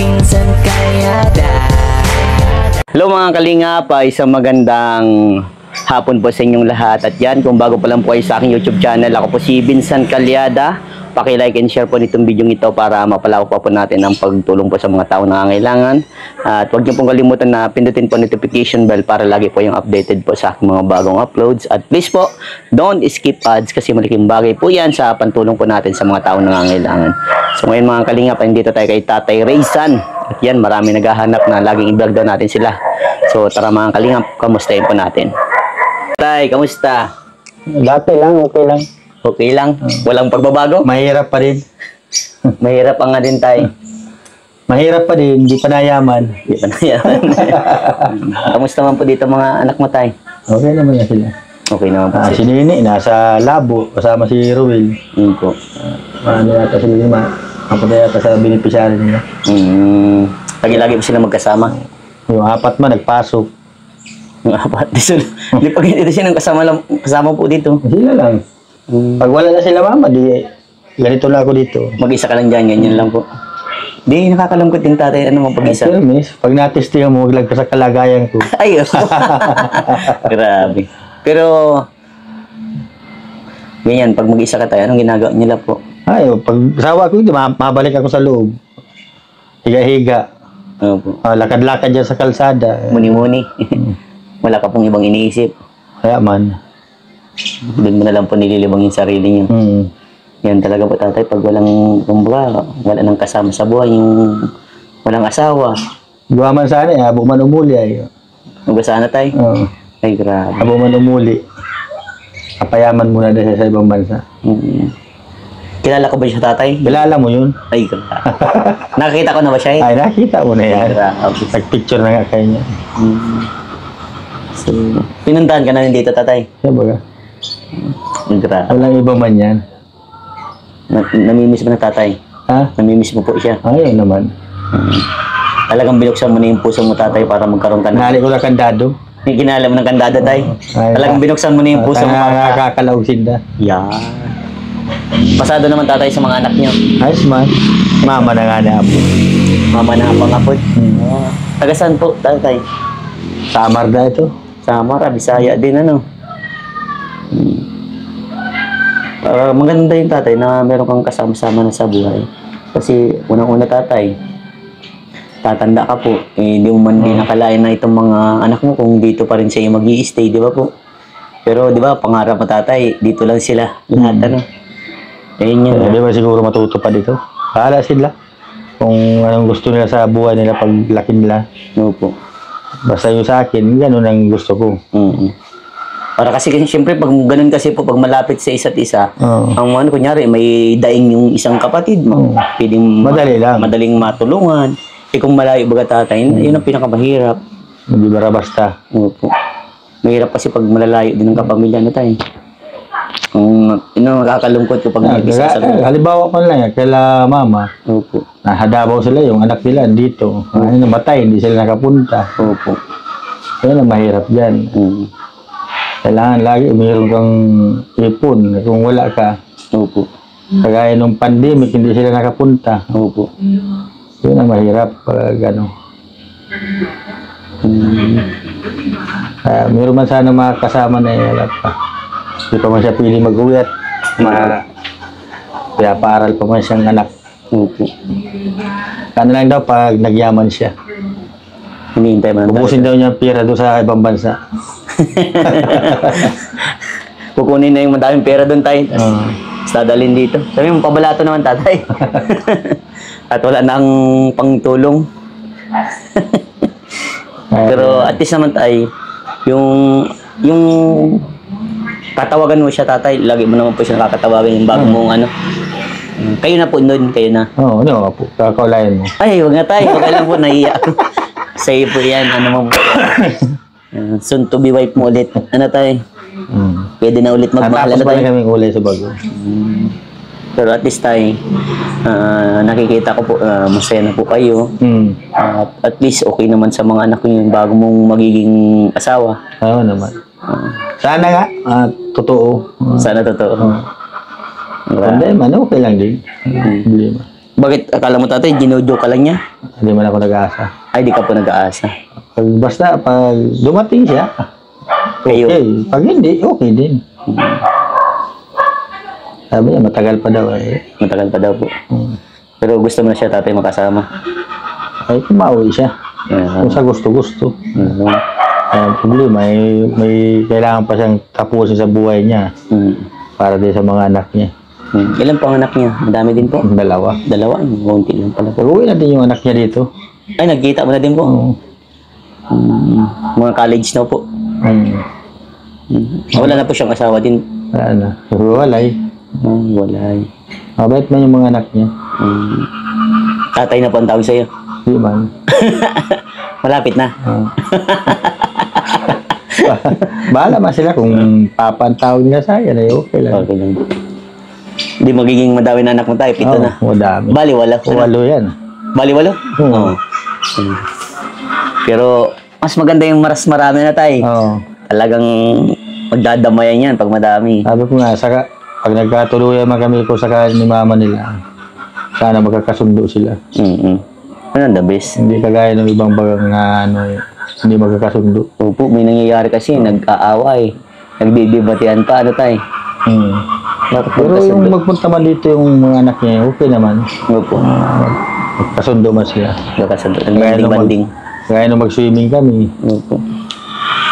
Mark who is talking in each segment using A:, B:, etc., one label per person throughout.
A: Pinsan Kalyada.
B: Hello mga kalingap, isang magandang hapon po sa inyong lahat. At yan, kung bago pa lang po ay sa aking YouTube channel, ako po si Vincent Kalyada. Paki-like and share po nitong video ito para mapalawak pa po natin ang pagtulong po sa mga tao na nangangailangan. At huwag niyo pong kalimutan na pindutin po notification bell para lagi po yung updated po sa aking mga bagong uploads. At please po, don't skip ads kasi malaking bagay po yan sa pantulong po natin sa mga tao na nangangailangan. So ngayon mga kalingap, dito tayo kay Tatay Raysan. At yan, marami naghahanap na laging i-vlog daw natin sila. So tara mga kalingap, kamustahin po natin. Tay, kamusta?
C: Dati lang, okay lang.
B: Okay lang? Walang pagbabago?
C: Mahirap pa rin.
B: Mahirap ang nga din tay.
C: Mahirap pa din, hindi pa nayaman.
B: Hindi pa na yan. Kamusta man po dito mga anak mo tay?
C: Okay naman na sila.
B: Okay naman po
C: Si Nini, nasa labo, kasama si Ruel.
B: Yun po.
C: Ano yata sila lima. Ako na yata sa beneficiary nila.
B: Lagi-lagi po sila magkasama.
C: Yung apat man, nagpasok.
B: Yung apat. Hindi pag hindi siya kasama po dito.
C: Sila lang. Pag wala na sila mama, di ganito lang ako dito.
B: Mag-isa ka lang dyan, ganyan lang po. Di, nakakalungkot din tatay, ano mo pag-isa?
C: Pero miss, pag natestingan mo, huwag lang ka sa kalagayan ko.
B: Ay, grabe. Pero, ganyan, pag mag-isa ka tayo, anong ginagawa nila po?
C: Ay, pag sawa ko, mabalik ako sa loob. Higa-higa.
B: Ano po?
C: Lakad-lakad dyan sa kalsada.
B: Muni-muni. Wala ka pong ibang iniisip.
C: Kaya man.
B: Doon mo na lang po nililibang yung sarili niyo. Yan talaga po tatay, pag walang kumbaga, wala nang kasama sa buhay, yung walang asawa.
C: Gawa man sana, abo man umuli ay.
B: Magasa na tayo?
C: Oo.
B: Ay, grabe.
C: Abo man umuli. Kapayaman muna din sa ibang bansa.
B: Kilala ko ba siya tatay?
C: Kilala mo yun?
B: Ay, grabe. Nakakita ko na ba siya?
C: Ay, nakita mo na yan.
B: Grabe.
C: Nag-picture na nga kayo niya.
B: So, pinuntahan ka na rin dito tatay?
C: Siya baga?
B: Grabe.
C: Walang iba man yan.
B: Namimiss mo na tatay?
C: Ha?
B: Namimiss mo po siya?
C: Ayun naman.
B: Talagang binuksan mo na yung puso mo tatay para magkaroon ka na.
C: Nali ko lang kandado.
B: Ginala mo ng kandada tay. Talagang binuksan mo na yung puso mo para.
C: Nakakalausig na.
B: Yan. Pasado naman tatay sa mga anak niyo.
C: Ayos man. Mama na nga na apo.
B: Mama na pangapod. Taga saan po tatay?
C: Samar na ito.
B: Samar, Bisaya din ano. Maganda yung tatay na meron kang kasama-sama na sa buhay. Kasi unang-una tatay, tatanda ka po, hindi mo man din nakalain na itong mga anak mo kung dito pa rin siya mag-i-stay, di ba po? Pero di ba, pangarap mo tatay, dito lang sila, lahat ano. Ayun yun.
C: Di ba siguro matuto pa dito? Bahala sila. Kung anong gusto nila sa buhay nila pag laki nila.
B: Opo.
C: Basta yung sa akin, ganun ang gusto ko.
B: Para kasi siyempre pag ganun kasi po pag malapit sa isa't isa, ang ano kunyari may daing yung isang kapatid mo, pwedeng
C: madali lang.
B: Madaling matulungan. Kung malayo baga tatay, yun ang pinakamahirap.
C: Hindi bara basta.
B: Opo. Mahirap kasi pag malalayo din ng kapamilya na tayo. Kung nakakalungkot ko pag mag-isa sa loob.
C: Halimbawa ko lang yan, kaila mama.
B: Opo.
C: Nahadabaw sila yung anak nila dito. Ay, namatay, hindi sila nakapunta.
B: Opo.
C: Yan ang mahirap dyan. Kailangan lagi mayroon kang ipon kung wala ka.
B: Opo.
C: Kagaya nung pandemic, hindi sila nakapunta.
B: Opo.
C: Yun ang mahirap pag ano. Mayroon man sana mga kasama na wala pa. Hindi pa man siya pili mag-uwi at kaya paaral pa man siyang anak.
B: Opo.
C: Ano lang daw pag nagyaman siya.
B: Hinihintay mo lang.
C: Ubusin daw niya ang pira doon sa ibang bansa.
B: Kukunin na yung madaming pera doon tayo. Dadalhin dito. Sabi mo, pabalato naman tatay. At wala nang pangtulong. Pero at least naman tayo, yung tatawagan mo siya tatay, lagi mo naman po siya nakakatawagan yung bago mong ano. Kayo na po doon, kayo na.
C: Oo, ano po, kakawlayan mo.
B: Ay, huwag na tayo, huwag lang po, naiiyak. Sa'yo po yan, ano mo po. Soon to be wife mo ulit. Ano tayo? Pwede na ulit magmahalan na
C: tayo.
B: tayo.
C: Kaming ulay sa bago.
B: Pero at least tayo, nakikita ko po, masaya na po kayo. At least okay naman sa mga anak ko yung bago mong magiging asawa.
C: Oo naman. Sana nga, totoo.
B: Sana totoo.
C: Problema, okay lang din. Problema.
B: Bakit akala mo tatay, ginodyo ka lang niya?
C: Hindi man ako nag-aasa.
B: Ay, di ka po nag-aasa.
C: Basta pag dumating siya,
B: Kayo?
C: okay. Pag hindi, okay din. Sabi niya, matagal pa daw eh.
B: Matagal pa daw po. Pero gusto mo na siya tatay makasama.
C: Ay, kumauwi siya.
B: Ayan.
C: Kung sa gusto-gusto.
B: Mhm.
C: Ang problema, may kailangan pa siyang tapusin sa buhay niya para din sa mga anak niya.
B: Ilan po ang anak niya? Madami din po.
C: Dalawa.
B: Dalawa? Kunti lang pala po.
C: Pag-uwi natin yung anak niya dito.
B: Ay, nagkita mo na din po.
C: Oo.
B: Mga college na po. Wala na po siyang asawa din.
C: Wala na. Walay.
B: Wala.
C: Mabait man yung mga anak niya.
B: Tatay na po ang tawag sa'yo.
C: Di man.
B: Malapit na.
C: Bahala man sila kung papa ang tawag nila sa akin, ay okay lang.
B: Okay lang. Hindi magiging madami na anak mo tayo. 7 na.
C: Madami.
B: Bali, wala.
C: 8 yan.
B: Bali, wala?
C: Oo.
B: Pero, mas maganda yung marami na tayo.
C: Oo.
B: Talagang magdadamayan yan pag madami.
C: Sabi ko nga, pag nagkatuluyan man kami ko sa ni mama nila, sana magkakasundo sila.
B: Ano the best?
C: Hindi kagaya ng ibang bagang na hindi magkakasundo.
B: Opo, may nangyayari kasi, nag-aaway. Nagdidibatean pa, ano tayo?
C: Pero yung magpunta man dito yung mga anak niya, okay naman.
B: Opo.
C: Magkasundo man sila.
B: Magkasundo.
C: Gaya nung
B: Banding.
C: Gaya nung mag-swimming kami,
B: Opo.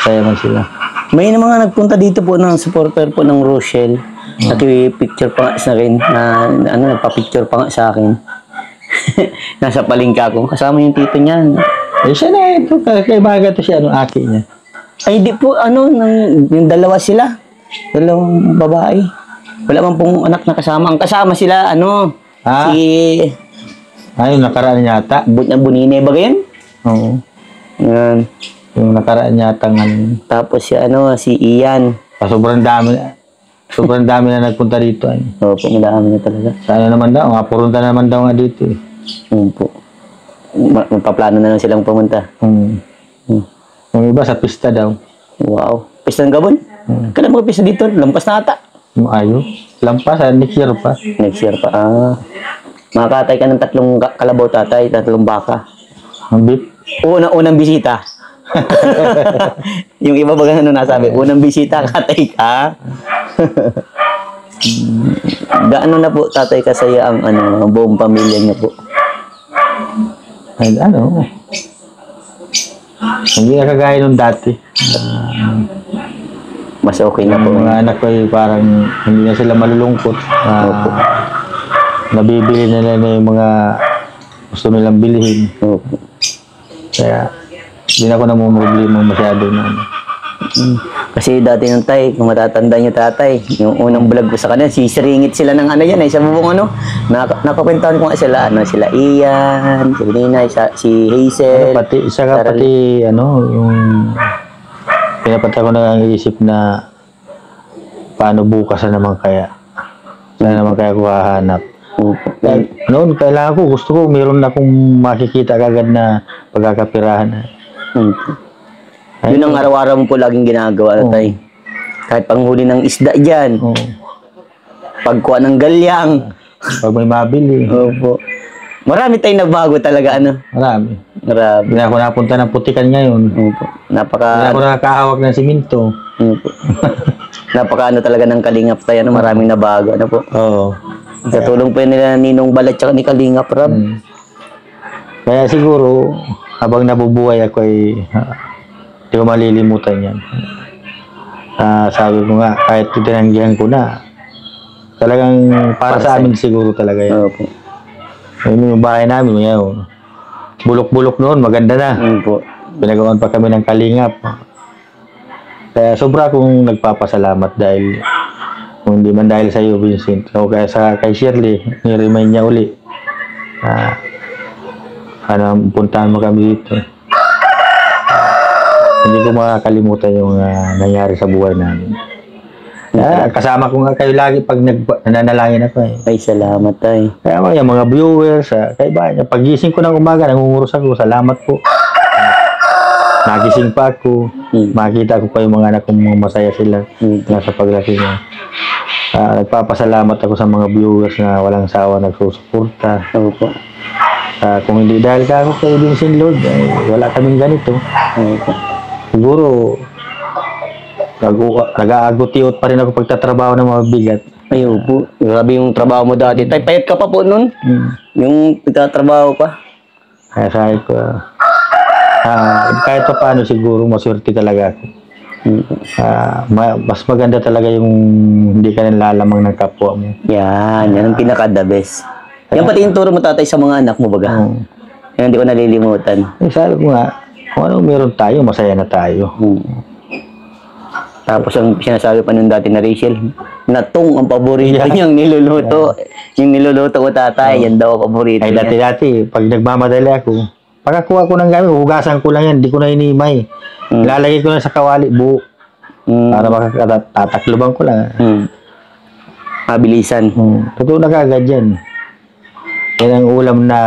C: saya man sila.
B: May mga nagpunta dito po ng supporter po ng Rochelle. Naki-picture pa nga sa akin. Nagpa-picture pa nga sa akin. Nasa palengke ako. Kasama yung tito niyan.
C: Eh siya na ito, kaibaga to siya, aki niya.
B: Ay, di po, yung dalawa sila. Dalawang babae. Wala man pong anak na kasama. Ang kasama sila, si...
C: Yung nakaraan yata.
B: Bunine ba ganyan?
C: Oo.
B: Yan.
C: Yung nakaraan yata
B: Tapos si Ian.
C: sobrang dami na nagpunta dito.
B: Opo, madami na talaga.
C: Sana naman daw, mapurunta naman daw nga dito eh.
B: Opo. Magpaplano na lang silang pumunta.
C: Yung iba sa pista daw.
B: Wow. Pista ng Gabon? Kailan mga pista dito? Lampas na ata.
C: Ayaw. Lampas, next year pa.
B: Next year pa. Makakatay ka ng 3 kalabaw tatay, 3 baka.
C: Ang beef.
B: Unang bisita. Yung iba ba nasabi? Unang bisita, katay ka. Gaano na po tatay kasaya ang buong pamilya niyo po?
C: Ay, hindi na kagaya nung dati.
B: Mas okay na po.
C: Ang mga anak ko ay parang hindi na sila malulungkot. Nabibili na nila yung mga gusto nilang bilhin.
B: Opo.
C: Kaya hindi na ako namumroblema masyado na
B: Kasi dati nung tay, kung matatanda niyo tatay, yung unang vlog ko sa kanila, sisiringit sila ng yan sa bubong nakakwentuhan ko nga sila, sila Ian, si Nina, si Hazel.
C: pati yung pinapat ako nag-iisip na paano bukas na naman kaya. Saan naman kaya ko hahanap. Noon, kailangan ko, gusto ko, mayroon na akong makikita kagad na pagkakapirahan.
B: Yun ang araw-araw mo po laging ginagawa tay. Kahit panghuli ng isda dyan. Pagkuha ng galyang.
C: Pag may mabili.
B: Opo. Marami tayong nabago talaga,
C: Marami.
B: Marami.
C: Hindi na ako napunta ng putikan ngayon.
B: Opo.
C: Hindi na ako nakakahawak ng siminto.
B: Opo. Napaka talaga ng Kalingap tayo, maraming nabago, po.
C: Oo.
B: Sa tulong po nila Ninong Balat tsaka ni Kalingap Rab.
C: Kaya siguro, habang nabubuhay ako ay hindi ko malilimutan yan. Sabi ko nga, kahit tinanggihan ko na, talagang para sa amin siguro talaga yan.
B: Opo.
C: Yung bahay namin, yan. Bulok-bulok noon, maganda na.
B: Opo.
C: Pinagawan pa kami ng Kalingap. Kaya sobra akong nagpapasalamat dahil kung hindi man dahil sa iyo, Vincent, o kaya kay Shirley, ni-remind niya uli puntahan mo kami dito. Hindi ko makakalimutan yung nangyari sa buhay namin. Kasama ko nga kayo lagi pag nananalangin ako eh.
B: Ay, salamat tay.
C: Kaya yung mga viewers, kaiba, pagising ko ng umaga, nangunguros ako, salamat po. Nagising pa ako, makita ko pa yung mga anak kong masaya sila nasa paglaki niya. Nagpapasalamat ako sa mga viewers na walang sawa nagsusuporta.
B: Opo.
C: Kung hindi dahil ka ako kay Vincent Lord, wala kaming ganito.
B: Opo.
C: Siguro, nag-aagutiot pa rin ako pagtatrabaho ng mga bigat.
B: Ay, opo. Grabe yung trabaho mo dati. Tay, payat ka pa po nun. Yung pagtatrabaho pa.
C: Kaya sabi ko, kahit pa paano siguro, maswerte talaga ako. Mas maganda talaga yung hindi ka nalalamang ng kapwa mo.
B: Yan ang pinaka-the best. Yan pati yung turo mo tatay sa mga anak mo baga. Yan hindi ko nalilimutan.
C: Sabi ko nga, kung ano meron tayo, masaya na tayo.
B: Tapos ang sinasabi pa nung dati na Rachel, natong ang paborito niyang niluluto. Yung niluluto ko tatay, yan daw ang paborito
C: niya. Ay dati, pag nagmamadali ako, pagkakuha ko ng gamit, hugasan ko lang yan, hindi ko na hinimay. Lalagay ko na sa kawali, buo. Para makatatakluban ko lang.
B: Mabilisan.
C: Totoo na kagad yan. Yan ang ulam na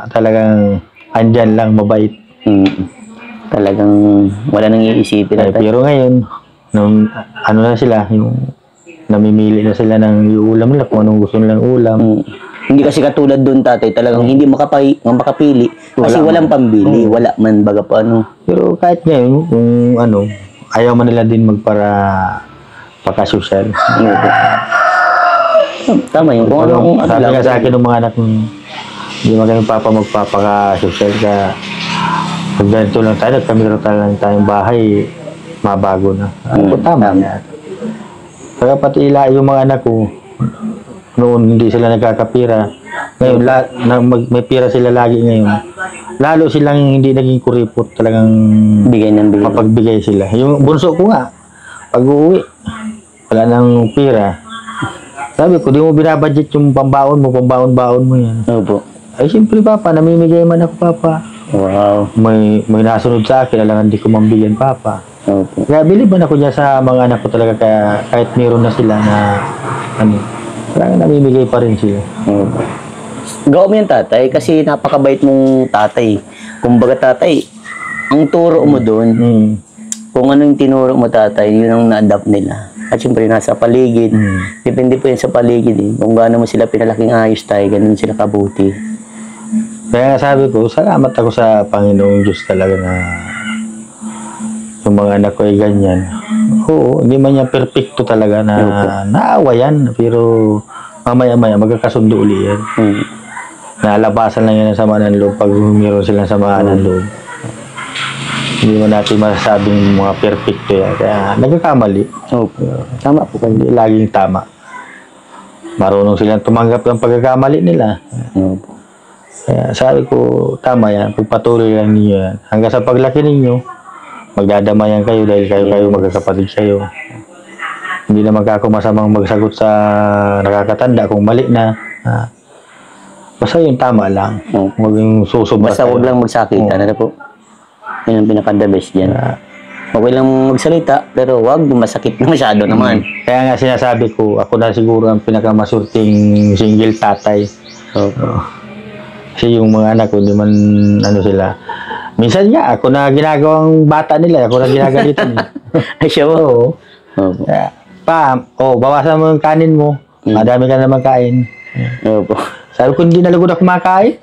C: talagang andyan lang, mabait.
B: Talagang wala nang iisipin.
C: Pero ngayon, nung ano na sila, yung namimili na sila ng ulam nila, kung anong gusto nilang ulam.
B: Hindi kasi katulad doon tatay, talagang hindi makapili kasi walang pambili, wala man baga pa ano.
C: Pero kahit ngayon, kung ano, ayaw man nila din pakasosyal.
B: Tama yun. Kung ano,
C: sabi nga sa akin ng mga anak, hindi man kami papa magpapakasosyal ka. Pag ganito lang tayo, nagkamira lang tayong bahay, mabago na. Tama yan. Kaya pati yung mga anak ko, noon hindi sila nagkakapira. Ngayon, may pira sila lagi ngayon. Lalo silang hindi naging kuripot, talagang mapagbigay sila. Yung bunso ko nga, pag uuwi, wala nang pira. Sabi ko, di mo binabudget yung pambaon mo yan.
B: Opo.
C: Ay, siyempre papa, namimigay man ako papa.
B: Wow.
C: May nasunod sa akin, alangan di ko mambigyan papa.
B: Opo.
C: Kaya biliban ako niya sa mga anak ko talaga, kaya kahit meron na sila na, talagang namimigay pa rin sila.
B: Gawin mo yan tatay kasi napakabait mong tatay. Kumbaga tatay, ang turo mo doon, kung ano yung tinuro mo tatay, yun ang na-adapt nila. At syempre nasa paligid. Depende po yan sa paligid eh. Kung gaano mo sila pinalaking ayos tayo, ganun sila kabuti.
C: Kaya nga sabi ko, salamat ako sa Panginoong Diyos talaga na yung mga anak ko ay ganyan. Oo, hindi man yan perfecto talaga na naawa yan. Pero mamaya-maya magkakasundo uli yan. Nalabasan lang yan ang sama ng loob pag mayroon silang samaan ng loob. Hindi mo natin masasabing mga perfecto yan. Kaya nagkakamali. Tama po, hindi laging tama. Marunong silang tumanggap ng pagkakamali nila. Kaya sabi ko, tama yan. Pagpatuloy lang ninyo yan. Hanggang sa paglaki ninyo, magdadamayan kayo dahil kayo magkakapatid kayo. Hindi naman ako masamang magsagot sa nakakatanda kung mali na. Basta yung tama lang. Huwag yung susobra.
B: Basta huwag lang magsakitan. Ano po? Yun ang pinaka-the best dyan. Okay lang magsalita, pero huwag masakit na masyado naman.
C: Kaya nga sinasabi ko, ako na siguro ang pinakamasurting single tatay. Kasi yung mga anak ko, hindi man ano sila. Minsan nga, ako na ginagawang bata nila. Ako na ginagalitan.
B: Ay, siya mo?
C: Bawasan mo yung kanin mo. Madami ka naman kain. Sabi ko, hindi na lagod ako kumakain.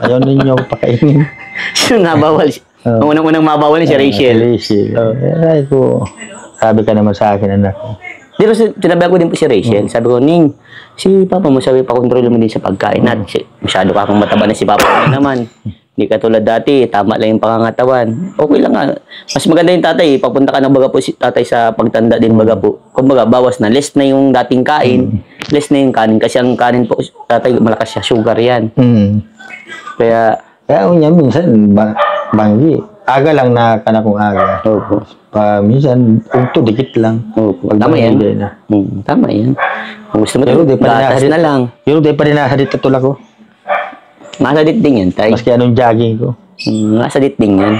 C: Ayaw ninyo ako pakainin.
B: Sino nabawal? Ang unang-unang mabawal ni si Rachel.
C: Sabi ka naman sa akin, anak ko.
B: Pero sinabi ko din po si Rachel. Sabi ko, Ning, si Papa mo sabi pa kontrol mo din sa pagkain. At masyado ka akong mataba na si Papa mo naman. Hindi ka tulad dati, tama lang yung pangangatawan. Okay lang nga. Mas maganda yung tatay. Papunta ka ng baga po si tatay sa pagtanda din baga po. Kumbaga, bawas na. Less na yung dating kain. Less na yung kanin. Kasi ang kanin po, tatay, malakas siya. Sugar yan. Kaya
C: minsan, banggi. Aga lang na kung aga. Minsan, dikit lang.
B: Tama yan. Tama yan. Kung gusto mo ito, gatas na lang.
C: Pero di pa rin nasadit na ko.
B: Masadit din yan, tay.
C: Maski anong jogging ko.
B: Masadit din yan.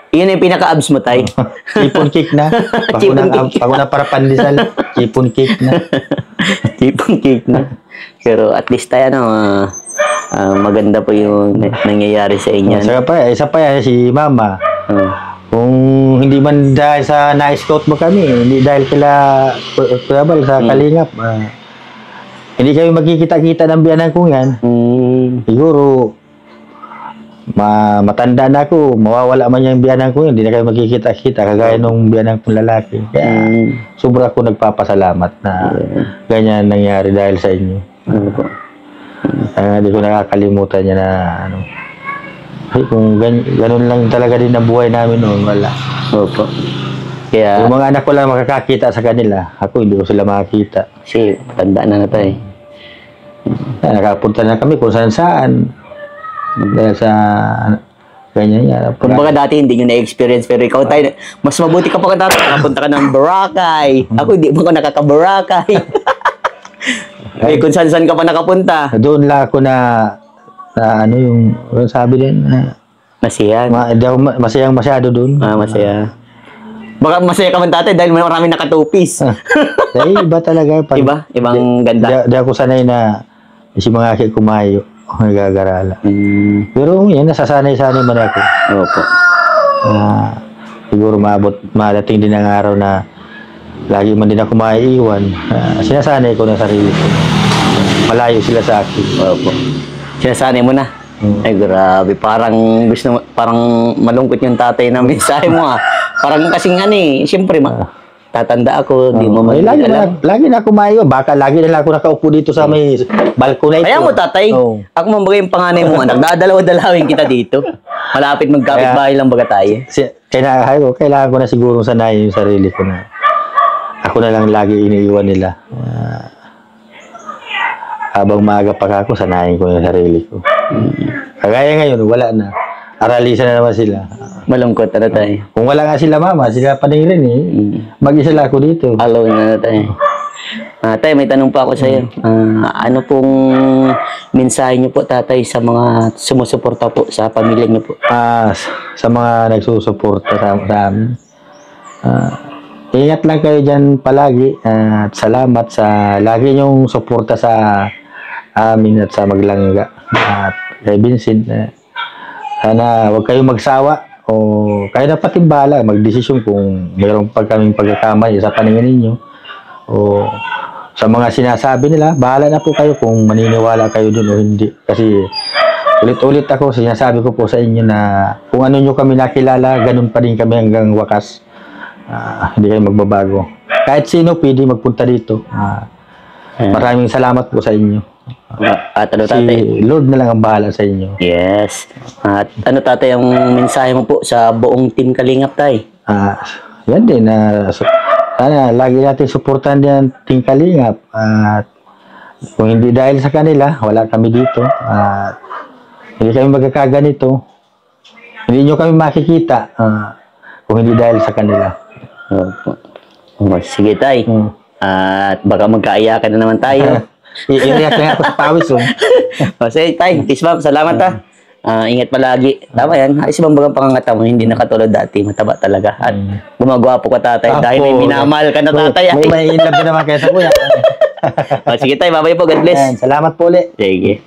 B: Iyan yung pinaka-abs mo, tay.
C: Chipon cake na. Pag na para pandesal, chipon cake na.
B: Chipon cake na. Pero at least tayo, maganda po yung nangyayari sa inyo.
C: Isa pa si Mama. Kung hindi man dahil sa na-scout mo kami, hindi dahil kila Kuya Bal sa Kalingap, hindi kami magkikita-kita ng biyanan ko yan. Siguro, matanda na ako, mawawala man yung biyanan ko yun, hindi na kayo magkikita-kita, kagaya nung biyanan kong lalaki. Kaya, sobra ako nagpapasalamat na ganyan nangyari dahil sa inyo. Hindi ko nakakalimutan niya na, ano, ay, kung ganun lang talaga din ang buhay namin noon, wala.
B: Opo. Kaya,
C: Yung mga anak ko lang makakakita sa kanila, ako hindi ko sila makakita.
B: kasi tanda na tayo.
C: Nakapunta na kami kung saan-saan. Dahil sa ganyan yan.
B: Kumbaga dati hindi nyo na-experience, pero ikaw tayo, mas mabuti ka pa ka dati, nakapunta ka ng Boracay. Ako hindi mo ko nakaka-Boracay. Eh, kung saan-saan ka pa nakapunta.
C: Doon lang ako na ano yung sabi din,
B: Masiyan.
C: hindi ako masayang masyado doon.
B: Masaya. Baka masaya ka man dati dahil marami nakatupis.
C: Dahil iba talaga.
B: Iba? Ibang ganda?
C: Di ako sanay na si mga aki kumayo. Nagagarala. Pero yan, nasasanay-sanay man ako.
B: Opo.
C: Siguro madating din ang araw na lagi man din ako maiiwan. Sinasanay ko na sarili ko. Malayo sila sa akin.
B: Opo. Sinasanay mo na? Ay, grabe. Parang malungkot yung tatay na mensahe mo Parang kasing siyempre tatanda ako, di mo
C: lagi na ako maiiwan. Baka lagi na lang ako nakaupo dito sa may balkona ito.
B: Kaya mo, tatay, ako mamagay yung panganay mo anak, dadalaw-dalawin kita dito. Malapit magkapit-bahay lang baga tayo.
C: Kailangan ko na siguro sanayin yung sarili ko na ako na lang lagi iniiwan nila. Habang maaga pa ako, sanayin ko yung sarili ko. Kagaya ngayon, wala na. Aralisa na naman sila.
B: Malungkot na tayo.
C: Kung wala nga sila mama, sila pa din rin mag-isa lang ako dito.
B: Alone na tayo. Tay, may tanong pa ako sa iyo. Ano pong mensahe niyo po, tatay, sa mga sumusuporta po sa pamilya niyo po?
C: Sa mga nagsusuporta sa amin. Ingat lang kayo dyan palagi. At salamat sa lagi niyong suporta sa amin at sa Maglangga. At kay Vincent, sana huwag kayong magsawa o kayo na patimbala, magdesisyon kung mayroon pa kaming pagkakamali sa paningin ninyo o sa mga sinasabi nila, bahala na po kayo kung maniniwala kayo dun o hindi. Kasi ulit-ulit ako, sinasabi ko po sa inyo na kung ano nyo kami nakilala, ganun pa rin kami hanggang wakas. Hindi kayo magbabago. Kahit sino pwede magpunta dito. Maraming salamat po sa inyo.
B: At ano,
C: Si
B: tatay?
C: Lord na lang ang bahala sa inyo.
B: Yes. At ano, tatay, ang mensahe mo po sa buong team Kalingap, tay?
C: Yan din. Sana lagi natin suportahan din ang Team Kalingap. At kung hindi dahil sa kanila, wala kami dito. At hindi kami magkakaganito. Hindi nyo kami makikita kung hindi dahil sa kanila.
B: Sige, tay. At baka magkaiyakan na naman tayo.
C: Iiyak na ako sa pawis.
B: Sige, tay. Tisbam, salamat ingat palagi. Tama yan. Ayos bang bagang pangangata mo, hindi na katulad dati. Mataba talaga. At gumagawa po ka, tatay. Dahil may minamahal ka na, tatay.
C: May inlove ka naman kaya sa kuya.
B: Sige, tay. Babay po. God bless.
C: Salamat po ulit.
B: Sige.